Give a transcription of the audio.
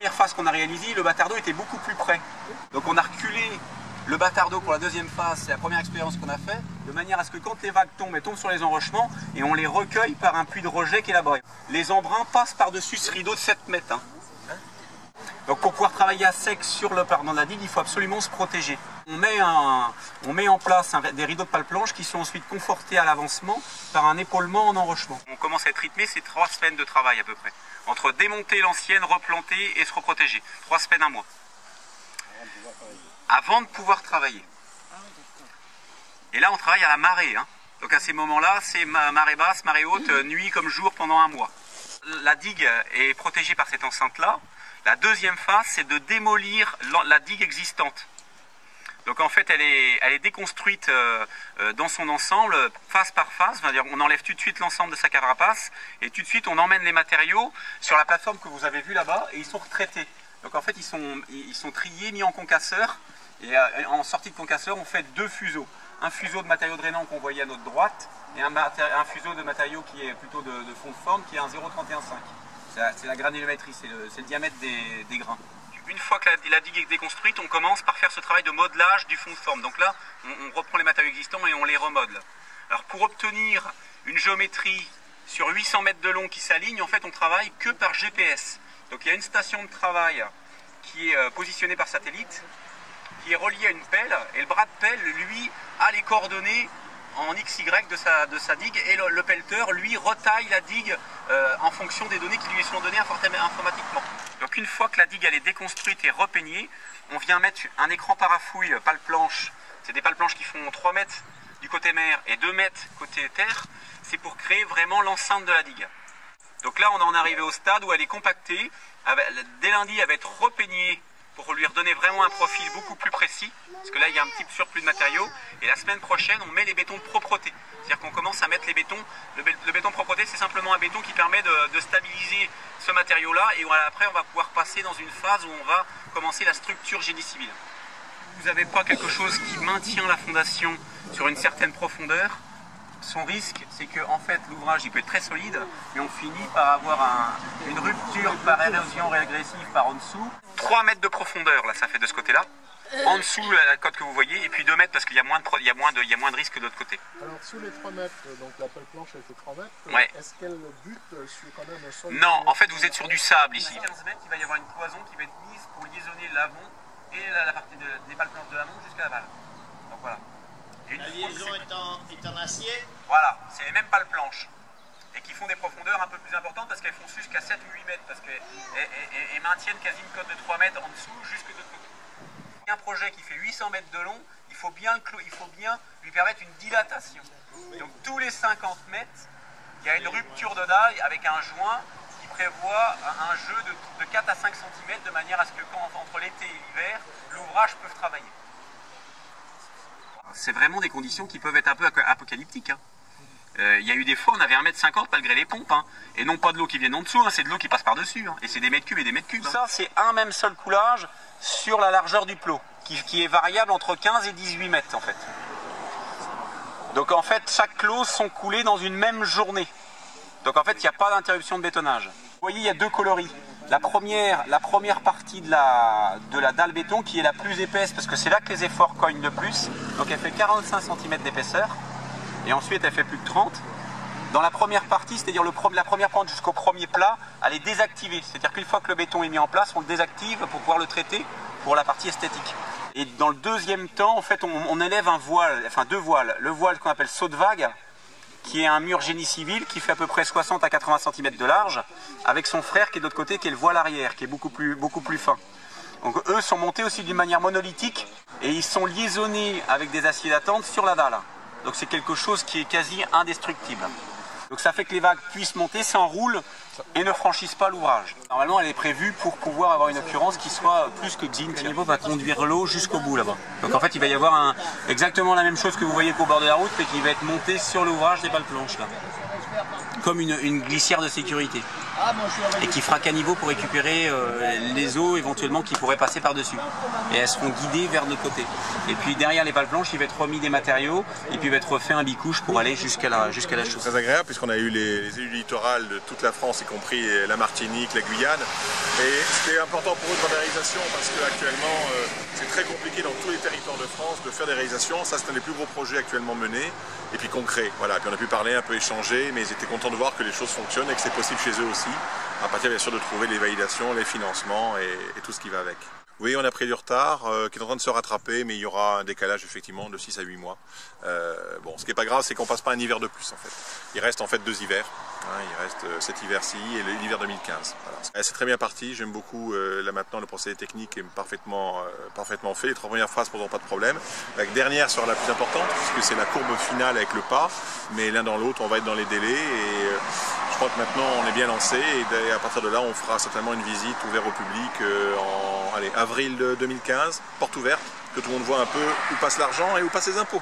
La première phase qu'on a réalisée, le bâtard d'eau était beaucoup plus près. Donc on a reculé le bâtard d'eau pour la deuxième phase, c'est la première expérience qu'on a fait, de manière à ce que quand les vagues tombent, elles tombent sur les enrochements et on les recueille par un puits de rejet qui est là-bas. Les embruns passent par-dessus ce rideau de 7 mètres. Hein. Donc pour pouvoir travailler à sec sur le pardon de la digue, il faut absolument se protéger. On met en place des rideaux de pale-planche qui sont ensuite confortés à l'avancement par un épaulement en enrochement. On commence à être rythmé, c'est 3 semaines de travail à peu près. Entre démonter l'ancienne, replanter et se reprotéger. 3 semaines, 1 mois. Avant de pouvoir travailler. Et là on travaille à la marée. Hein. Donc à ces moments-là, c'est marée basse, marée haute, nuit comme jour pendant 1 mois. La digue est protégée par cette enceinte-là. La deuxième phase, c'est de démolir la digue existante. Donc en fait, elle est déconstruite dans son ensemble, phase par phase. C'est-à-dire on enlève tout de suite l'ensemble de sa carapace et tout de suite on emmène les matériaux sur la plateforme que vous avez vue là-bas et ils sont retraités. Donc en fait, ils sont triés, mis en concasseur et en sortie de concasseur, on fait 2 fuseaux. Un fuseau de matériaux drainants qu'on voyait à notre droite et un fuseau de matériaux qui est plutôt de fond de forme qui est un 0,315. C'est la granulométrie, c'est le diamètre des grains. Une fois que la digue est déconstruite, on commence par faire ce travail de modelage du fond de forme. Donc là, on reprend les matériaux existants et on les remodele. Alors pour obtenir une géométrie sur 800 mètres de long qui s'aligne, en fait on travaille que par GPS. Donc il y a une station de travail qui est positionnée par satellite, qui est reliée à une pelle, et le bras de pelle, lui, a les coordonnées en XY de sa digue, et le pelleteur, lui, retaille la digue en fonction des données qui lui sont données informatiquement. Donc une fois que la digue elle est déconstruite et repeignée, on vient mettre un écran parafouille pale-planche. C'est des pale-planches qui font 3 mètres du côté mer et 2 mètres côté terre. C'est pour créer vraiment l'enceinte de la digue. Donc là, on en est arrivé au stade où elle est compactée. Dès lundi, elle va être repeignée pour lui redonner vraiment un profil beaucoup plus précis. Parce que là, il y a un petit surplus de matériaux. Et la semaine prochaine, on met les bétons de propreté. C'est-à-dire qu'on commence à mettre les bétons. Le béton de propreté, c'est simplement un béton qui permet de stabiliser ce matériau-là. Et voilà, après, on va pouvoir passer dans une phase où on va commencer la structure génie civil. Vous n'avez pas quelque chose qui maintient la fondation sur une certaine profondeur. Son risque, c'est que en fait, l'ouvrage il peut être très solide, mais on finit par avoir une rupture par érosion régressive par en dessous. 3 mètres de profondeur, là, ça fait de ce côté-là. En dessous, la côte que vous voyez, et puis 2 mètres parce qu'il y a moins de risque de l'autre côté. Alors, sous les 3 mètres, donc la pelle planche elle fait 3 mètres, ouais. Est-ce qu'elle bute sur quand même un sol? Non, en fait, vous êtes sur du sable ici. 15 mètres, il va y avoir une cloison qui va être mise pour liaisonner l'amont et la partie des pales planches de l'amont jusqu'à l'aval. Donc voilà. La liaison est en acier. Voilà, c'est les mêmes pales planches. Et qui font des profondeurs un peu plus importantes parce qu'elles font jusqu'à 7 ou 8 mètres. Parce qu'elles maintiennent quasi une cote de 3 mètres en dessous jusque de l'autre côté. Un projet qui fait 800 mètres de long, il faut bien lui permettre une dilatation. Donc tous les 50 mètres, il y a une rupture de dalle avec un joint qui prévoit un jeu de 4 à 5 cm de manière à ce que entre l'été et l'hiver, l'ouvrage peut travailler. C'est vraiment des conditions qui peuvent être un peu apocalyptiques. Hein. Il y a eu des fois, on avait 1,50 m malgré les pompes. Hein. Et non pas de l'eau qui vient en dessous, hein, c'est de l'eau qui passe par-dessus. Hein. Et c'est des mètres cubes et des mètres cubes. Hein. Ça, c'est un même seul coulage sur la largeur du plot, qui est variable entre 15 et 18 mètres en fait. Donc en fait, chaque close sont coulées dans une même journée. Donc en fait, il n'y a pas d'interruption de bétonnage. Vous voyez, il y a 2 coloris. La première partie de la dalle béton qui est la plus épaisse parce que c'est là que les efforts cognent le plus. Donc elle fait 45 cm d'épaisseur et ensuite elle fait plus de 30. Dans la première partie, c'est-à-dire la première pente jusqu'au premier plat, elle est désactivée. C'est-à-dire qu'une fois que le béton est mis en place, on le désactive pour pouvoir le traiter pour la partie esthétique. Et dans le deuxième temps, en fait, on élève un voile, enfin 2 voiles. Le voile qu'on appelle saut de vague, qui est un mur génie civil qui fait à peu près 60 à 80 cm de large, avec son frère qui est de l'autre côté, qui est le voile arrière, qui est beaucoup plus fin. Donc eux sont montés aussi d'une manière monolithique et ils sont liaisonnés avec des aciers d'attente sur la dalle. Donc c'est quelque chose qui est quasi indestructible. Donc ça fait que les vagues puissent monter, s'enroulent et ne franchissent pas l'ouvrage. Normalement elle est prévue pour pouvoir avoir une occurrence qui soit plus que zinc. Le niveau va conduire l'eau jusqu'au bout là-bas. Donc en fait il va y avoir exactement la même chose que vous voyez qu'au bord de la route, mais qui va être monté sur l'ouvrage des pales planches là. comme une glissière de sécurité. Ah, moi, je suis Et qui fera caniveau pour récupérer les eaux éventuellement qui pourraient passer par-dessus. Et elles seront guidées vers notre côté. Et puis derrière les pales planches, il va être remis des matériaux et puis il va être refait un bicouche pour aller jusqu'à la chaussée. Très agréable puisqu'on a eu les élus littorales de toute la France, y compris la Martinique, la Guyane. Et c'était important pour eux de faire des réalisations parce qu'actuellement c'est très compliqué dans tous les territoires de France de faire des réalisations. Ça, c'est un des plus gros projets actuellement menés et puis concrets. Voilà. Puis on a pu parler, un peu échanger, mais ils étaient contents de voir que les choses fonctionnent et que c'est possible chez eux aussi, à partir bien sûr de trouver les validations, les financements et tout ce qui va avec. Oui, on a pris du retard, qui est en train de se rattraper, mais il y aura un décalage effectivement de 6 à 8 mois. Bon, ce qui n'est pas grave, c'est qu'on passe pas un hiver de plus en fait. Il reste en fait 2 hivers. Hein, il reste cet hiver-ci et l'hiver 2015. Voilà. C'est très bien parti, j'aime beaucoup là maintenant le procédé technique est parfaitement fait. Les 3 premières phases poseront pas de problème. La dernière sera la plus importante puisque c'est la courbe finale avec le pas, mais l'un dans l'autre on va être dans les délais et je crois que maintenant on est bien lancé et à partir de là on fera certainement une visite ouverte au public en avril 2015, porte ouverte, que tout le monde voit un peu où passe l'argent et où passent les impôts.